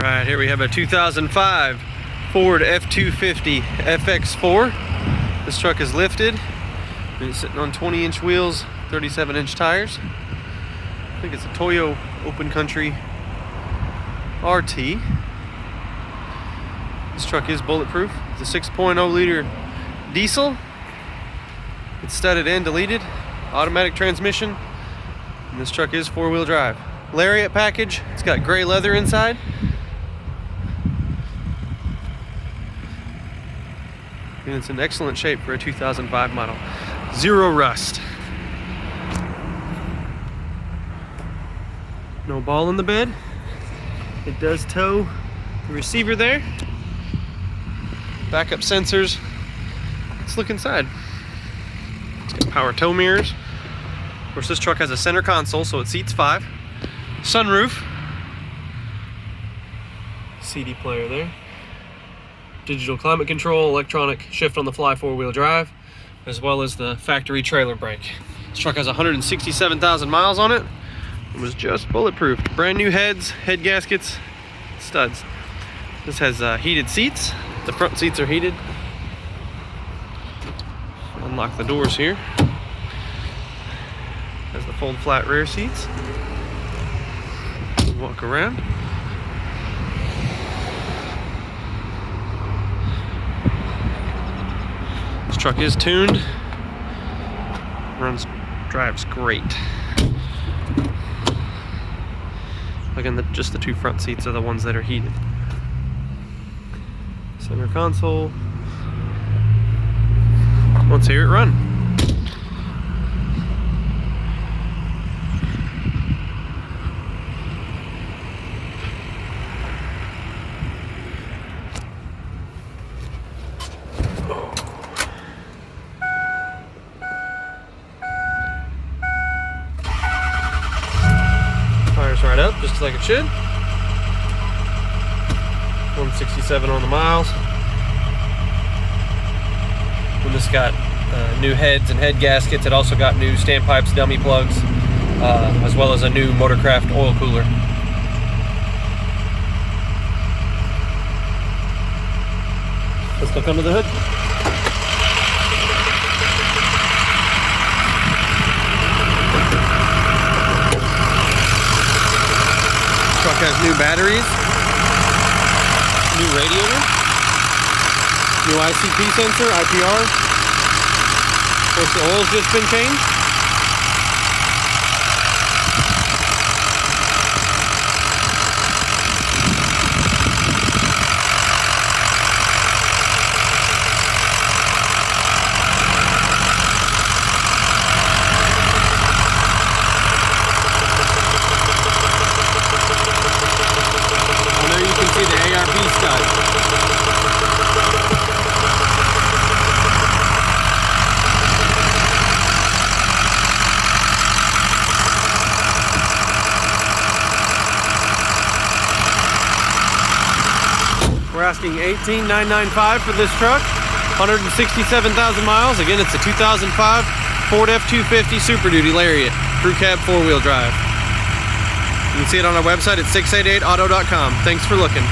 Alright, here we have a 2005 Ford F-250 FX4. This truck is lifted and it's sitting on 20-inch wheels, 37-inch tires. I think it's a Toyo Open Country RT. This truck is bulletproof. It's a 6.0 liter diesel. It's studded and deleted, automatic transmission, and this truck is four-wheel drive. Lariat package. It's got gray leather inside. And it's in excellent shape for a 2005 model. Zero rust. No ball in the bed. It does tow the receiver there. Backup sensors. Let's look inside. It's got power tow mirrors. Of course, this truck has a center console, so it seats 5. Sunroof. CD player there. Digital climate control, electronic shift on the fly four-wheel drive, as well as the factory trailer brake. This truck has 167,000 miles on it. It was just bulletproof. Brand new heads, head gaskets, studs. This has heated seats. The front seats are heated. Unlock the doors here. Has the fold flat rear seats. Walk around. This truck is tuned. Drives great. Again, just the 2 front seats are the ones that are heated. Center console. Let's hear it run. Fires right up, just like it should. 167 on the miles. And this got new heads and head gaskets. It also got new standpipes, dummy plugs, as well as a new Motorcraft oil cooler. Let's look under the hood. Truck has new batteries, new radiator, new ICP sensor, IPR. Of course, the oil's just been changed. See the ARP stud. We're asking $18,995 for this truck. 167,000 miles. Again, it's a 2005 Ford F-250 Superduty Lariat crew cab four-wheel drive. You can see it on our website at 688auto.com. Thanks for looking.